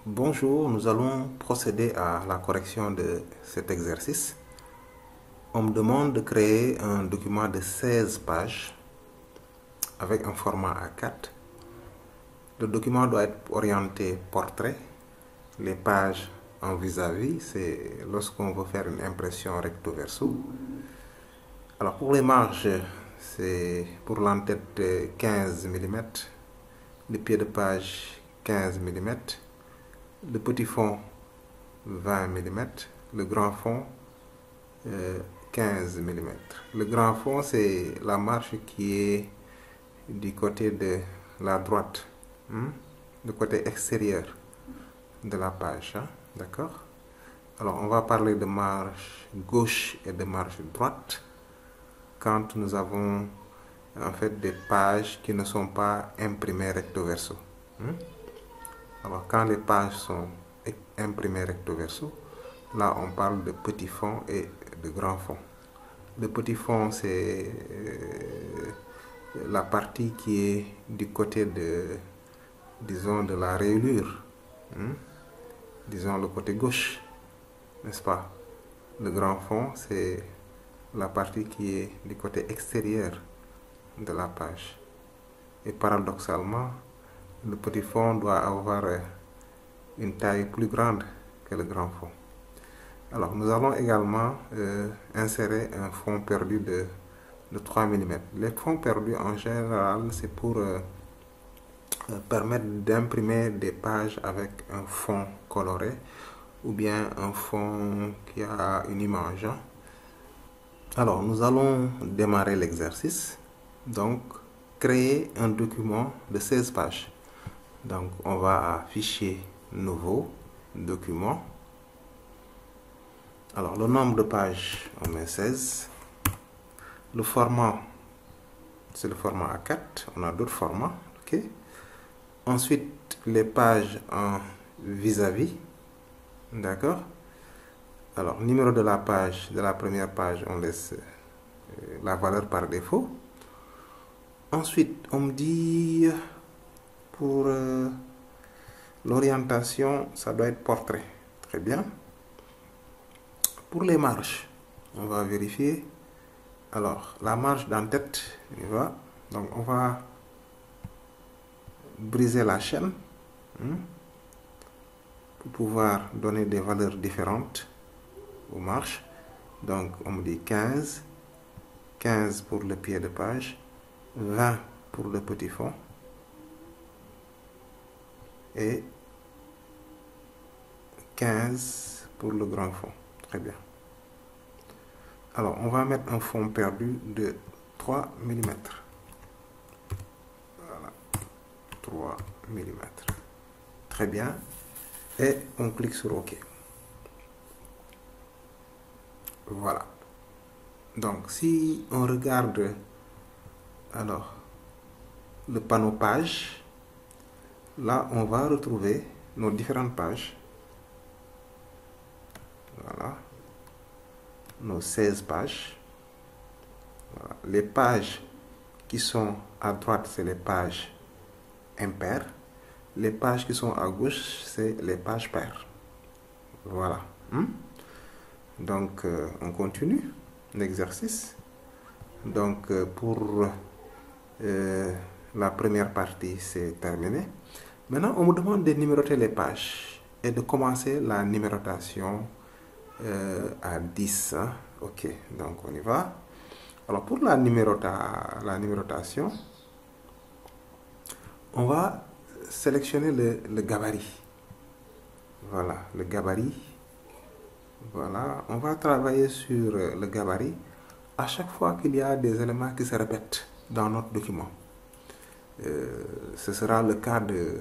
Bonjour, nous allons procéder à la correction de cet exercice. On me demande de créer un document de 16 pages avec un format A4. Le document doit être orienté portrait. Les pages en vis-à-vis, c'est lorsqu'on veut faire une impression recto verso. Alors pour les marges, c'est pour l'entête 15 mm, le pied de page 15 mm, le petit fond 20 mm, le grand fond 15 mm. Le grand fond, c'est la marge qui est du côté de la droite, le côté extérieur de la page, d'accord? Alors on va parler de marge gauche et de marge droite quand nous avons en fait des pages qui ne sont pas imprimées recto verso. Alors quand les pages sont imprimées recto verso, là on parle de petit fond et de grand fond. Le petit fond, c'est la partie qui est du côté de, disons, de la rayure, disons le côté gauche, n'est-ce pas? Le grand fond, c'est la partie qui est du côté extérieur de la page. Et paradoxalement, le petit fond doit avoir une taille plus grande que le grand fond. Alors, nous allons également insérer un fond perdu de 3 mm. Les fonds perdus, en général, c'est pour permettre d'imprimer des pages avec un fond coloré ou bien un fond qui a une image. Alors, nous allons démarrer l'exercice. Donc, créer un document de 16 pages. Donc, on va à Fichier, Nouveau, Document. Alors, le nombre de pages, on met 16. Le format, c'est le format A4. On a d'autres formats. Ok. Ensuite, les pages en vis-à-vis. D'accord. Alors, numéro de la page, de la première page, on laisse la valeur par défaut. Ensuite, on me dit pour l'orientation, ça doit être portrait. Très bien. Pour les marges, on va vérifier. Alors, la marge d'en-tête, donc on va briser la chaîne pour pouvoir donner des valeurs différentes aux marges. Donc, on me dit 15, 15 pour le pied de page, 20 pour le petit fond et 15 pour le grand fond. Très bien. Alors, on va mettre un fond perdu de 3 mm. Voilà, 3 mm. Très bien. Et on clique sur OK. Voilà. Donc, si on regarde alors le panneau page, là, on va retrouver nos différentes pages. Voilà. Nos 16 pages. Voilà. Les pages qui sont à droite, c'est les pages impaires. Les pages qui sont à gauche, c'est les pages paires. Voilà. Donc, on continue l'exercice. Donc, pour la première partie, c'est terminé. Maintenant, on me demande de numéroter les pages et de commencer la numérotation à 10. Ok, donc on y va. Alors, pour la numérotation, on va sélectionner le gabarit. Voilà, le gabarit. Voilà, on va travailler sur le gabarit à chaque fois qu'il y a des éléments qui se répètent dans notre document. Ce sera le cas de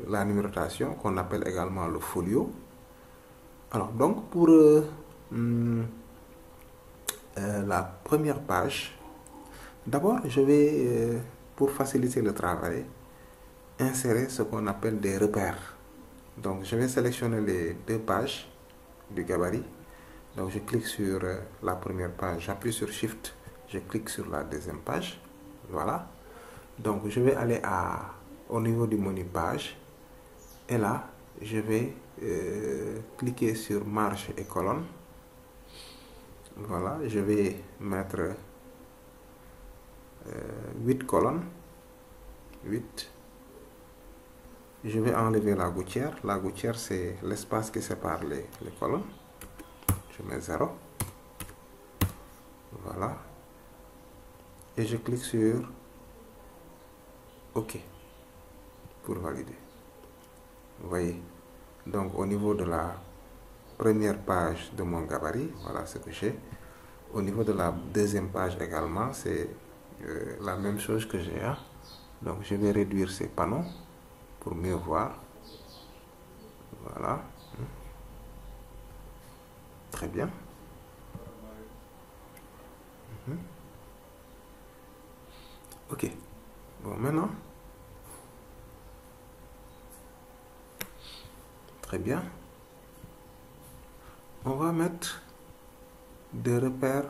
la numérotation qu'on appelle également le folio. Alors, donc pour la première page, d'abord je vais, pour faciliter le travail, insérer ce qu'on appelle des repères. Donc, je vais sélectionner les deux pages du gabarit. Donc, je clique sur la première page, j'appuie sur Shift, je clique sur la deuxième page. Voilà. Donc, je vais aller au niveau du menu page. Et là, je vais cliquer sur marge et colonne. Voilà, je vais mettre 8 colonnes. 8. Je vais enlever la gouttière. La gouttière, c'est l'espace qui sépare les colonnes. Je mets 0. Voilà. Et je clique sur OK pour valider. Vous voyez. Donc, au niveau de la première page de mon gabarit, voilà ce que j'ai. Au niveau de la deuxième page également, c'est la même chose que j'ai. Hein? Donc, je vais réduire ces panneaux pour mieux voir. Voilà. Très bien. OK. Bon, maintenant. Très bien. On va mettre des repères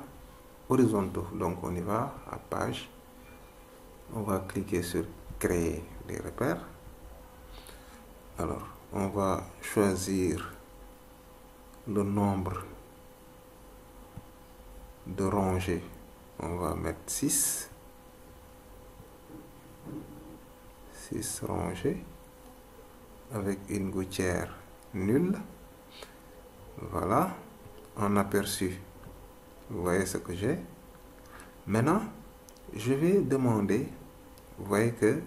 horizontaux. Donc, on y va à page. On va cliquer sur créer des repères. Alors, on va choisir le nombre de rangées. On va mettre 6. 6 rangées avec une gouttière nulle. Voilà, en aperçu. Vous voyez ce que j'ai. Maintenant, je vais demander, vous voyez que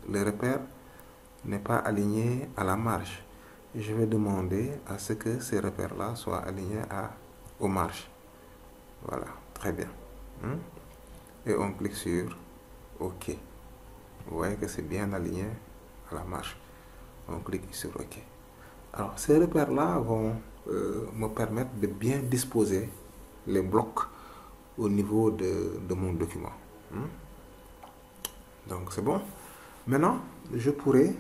le repère n'est pas aligné à la marge. Je vais demander à ce que ces repères-là soient alignés aux marges. Voilà, très bien. Et on clique sur OK. Vous voyez que c'est bien aligné à la marge. On clique sur OK. Alors, ces repères-là vont me permettre de bien disposer les blocs au niveau de mon document. Donc, c'est bon. Maintenant, je pourrais,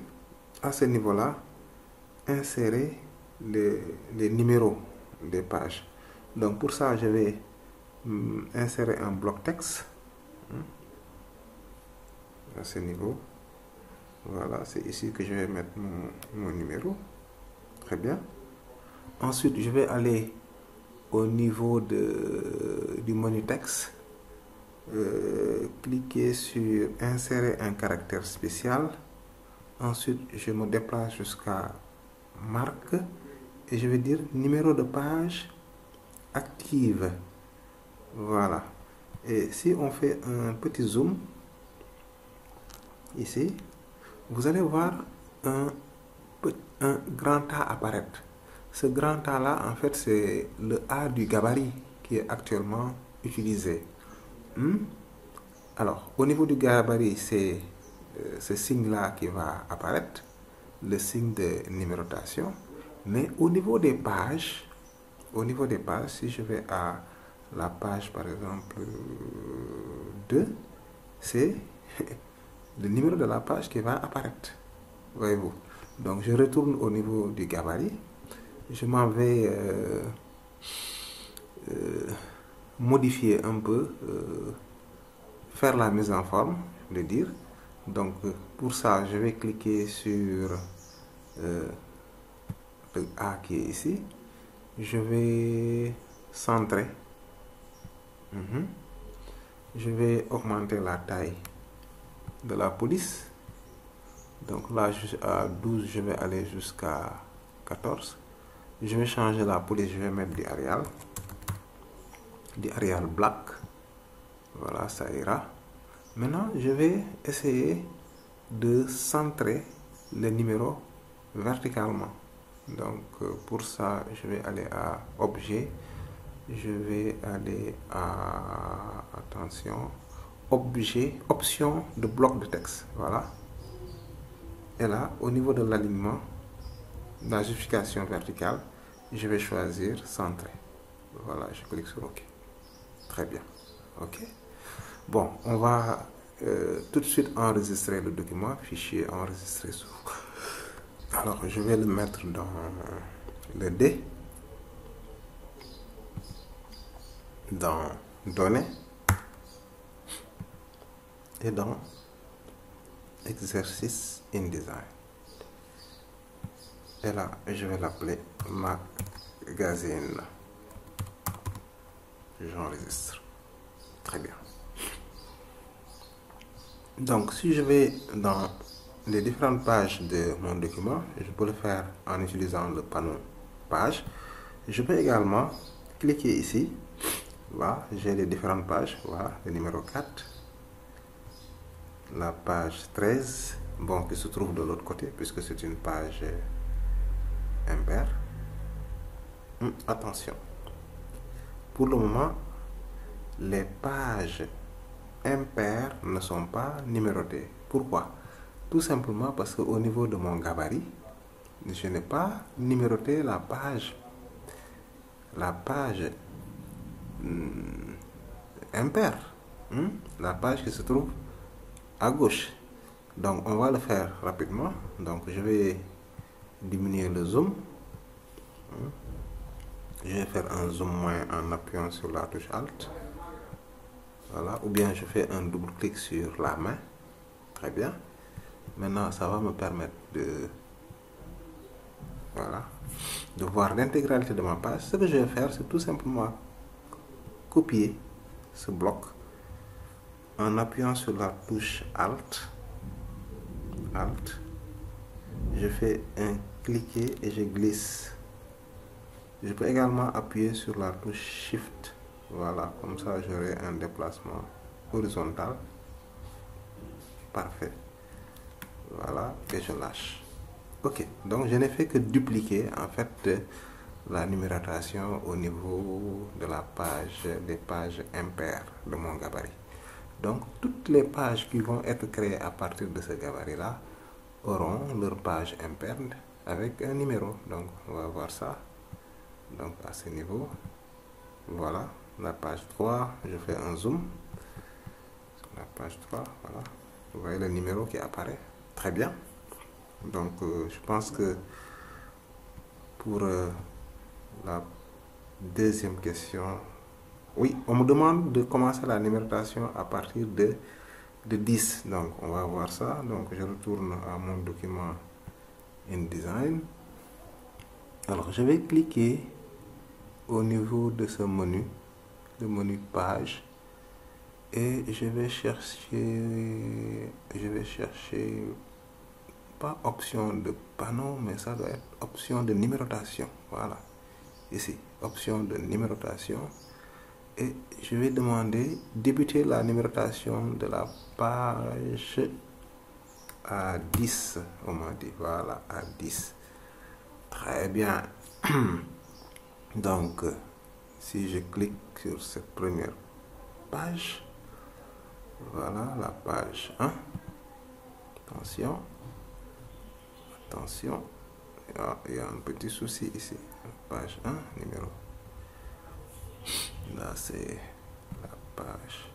à ce niveau-là, insérer les numéros des pages. Donc, pour ça, je vais insérer un bloc texte à ce niveau. Voilà, c'est ici que je vais mettre mon numéro. Très bien. Ensuite, je vais aller au niveau du menu texte. Cliquer sur insérer un caractère spécial. Ensuite, je me déplace jusqu'à marque et je vais dire numéro de page active. Voilà. Et si on fait un petit zoom ici, vous allez voir un grand A apparaître. Ce grand A là, en fait, c'est le A du gabarit qui est actuellement utilisé. Alors, au niveau du gabarit, c'est ce signe-là qui va apparaître, le signe de numérotation. Mais au niveau des pages, si je vais à la page, par exemple, 2, c'est le numéro de la page qui va apparaître. Voyez-vous. Donc, je retourne au niveau du gabarit. Je m'en vais modifier un peu, faire la mise en forme, je veux dire. Donc, pour ça, je vais cliquer sur le A qui est ici. Je vais centrer. Je vais augmenter la taille de la police. Donc là, à 12, je vais aller jusqu'à 14. Je vais changer la police, je vais mettre du Arial black. Voilà, ça ira. Maintenant, je vais essayer de centrer les numéros verticalement. Donc, pour ça, je vais aller à Objet. Je vais aller à, attention, Objet, option de bloc de texte. Voilà. Et là, au niveau de l'alignement, la justification verticale, je vais choisir centrer. Voilà, je clique sur OK. Très bien. OK. Bon, on va tout de suite enregistrer le document, fichier enregistré sous. Alors, je vais le mettre dans le D, dans Données et dans Exercice InDesign. Et là, je vais l'appeler magazine. J'enregistre. Très bien. Donc, si je vais dans les différentes pages de mon document, je peux le faire en utilisant le panneau page. Je peux également cliquer ici. Voilà, j'ai les différentes pages. Voilà, le numéro 4. La page 13, bon, qui se trouve de l'autre côté, puisque c'est une page impaire. Attention. Pour le moment, les pages impaires ne sont pas numérotées. Pourquoi? Tout simplement parce qu'au niveau de mon gabarit, je n'ai pas numéroté la page impaire, la page qui se trouve à gauche. Donc on va le faire rapidement. Donc je vais diminuer le zoom. Je vais faire un zoom moins en appuyant sur la touche Alt. Voilà, ou bien je fais un double clic sur la main. Très bien. Maintenant, ça va me permettre de voir l'intégralité de ma page. Ce que je vais faire, c'est tout simplement copier ce bloc en appuyant sur la touche Alt. Je fais un cliquer et je glisse. Je peux également appuyer sur la touche Shift. Voilà, comme ça j'aurai un déplacement horizontal. Parfait. Voilà, et je lâche. Ok, donc je n'ai fait que dupliquer en fait la numérotation au niveau de la page, des pages impaires de mon gabarit. Donc toutes les pages qui vont être créées à partir de ce gabarit-là auront leur page impaire avec un numéro. Donc on va voir ça. Donc à ce niveau, voilà, la page 3, je fais un zoom sur la page 3, voilà, vous voyez le numéro qui apparaît. Très bien. Donc je pense que pour la deuxième question, oui, on me demande de commencer la numérotation à partir de 10. Donc on va voir ça. Donc je retourne à mon document InDesign. Alors je vais cliquer au niveau de ce menu, le menu page, et je vais chercher pas option de panneau, mais ça doit être option de numérotation. Voilà, ici, option de numérotation, et je vais demander débuter la numérotation de la page à 10, on m'a dit. Voilà, à 10. Très bien. Donc si je clique sur cette première page, voilà la page 1. Attention, il y a un petit souci ici. Page 1, numéro. Là c'est la page,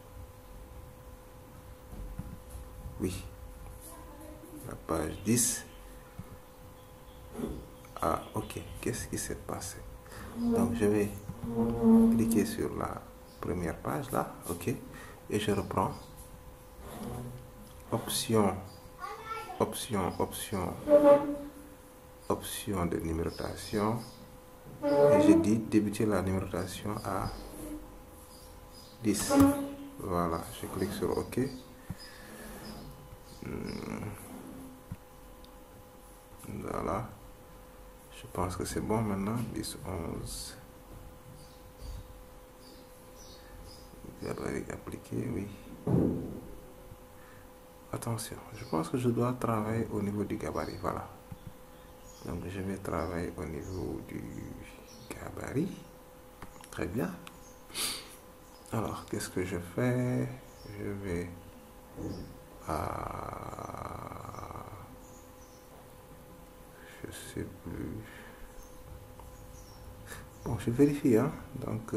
oui, la page 10. Ah ok, qu'est-ce qui s'est passé? Donc je vais cliquer sur la première page là, ok, et je reprends option de numérotation, et je dis débuter la numérotation à 10. Voilà, je clique sur OK. Voilà, je pense que c'est bon maintenant. 10, 11. Gabarit appliqué, oui. Attention, je pense que je dois travailler au niveau du gabarit. Voilà. Donc je vais travailler au niveau du gabarit. Très bien. Alors, qu'est-ce que je fais? Je vais je sais plus. Bon, je vérifie, hein. Donc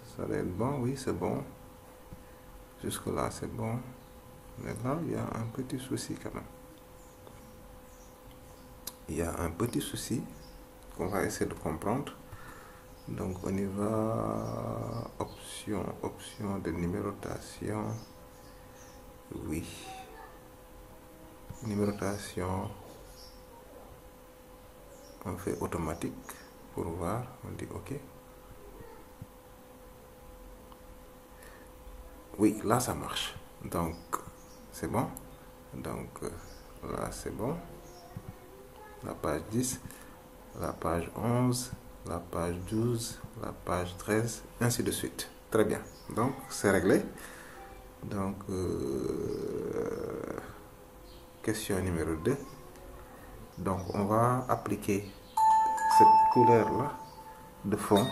ça va être bon. Oui, c'est bon. Jusque là, c'est bon. Mais là, il y a un petit souci quand même. Il y a un petit souci qu'on va essayer de comprendre. Donc on y va, option de numérotation. Oui, numérotation on fait automatique pour voir, on dit OK. Oui, là ça marche. Donc c'est bon. Donc là c'est bon. La page 10, la page 11, la page 12, la page 13, ainsi de suite. Très bien. Donc c'est réglé. Donc question numéro 2. Donc on va appliquer cette couleur là de fond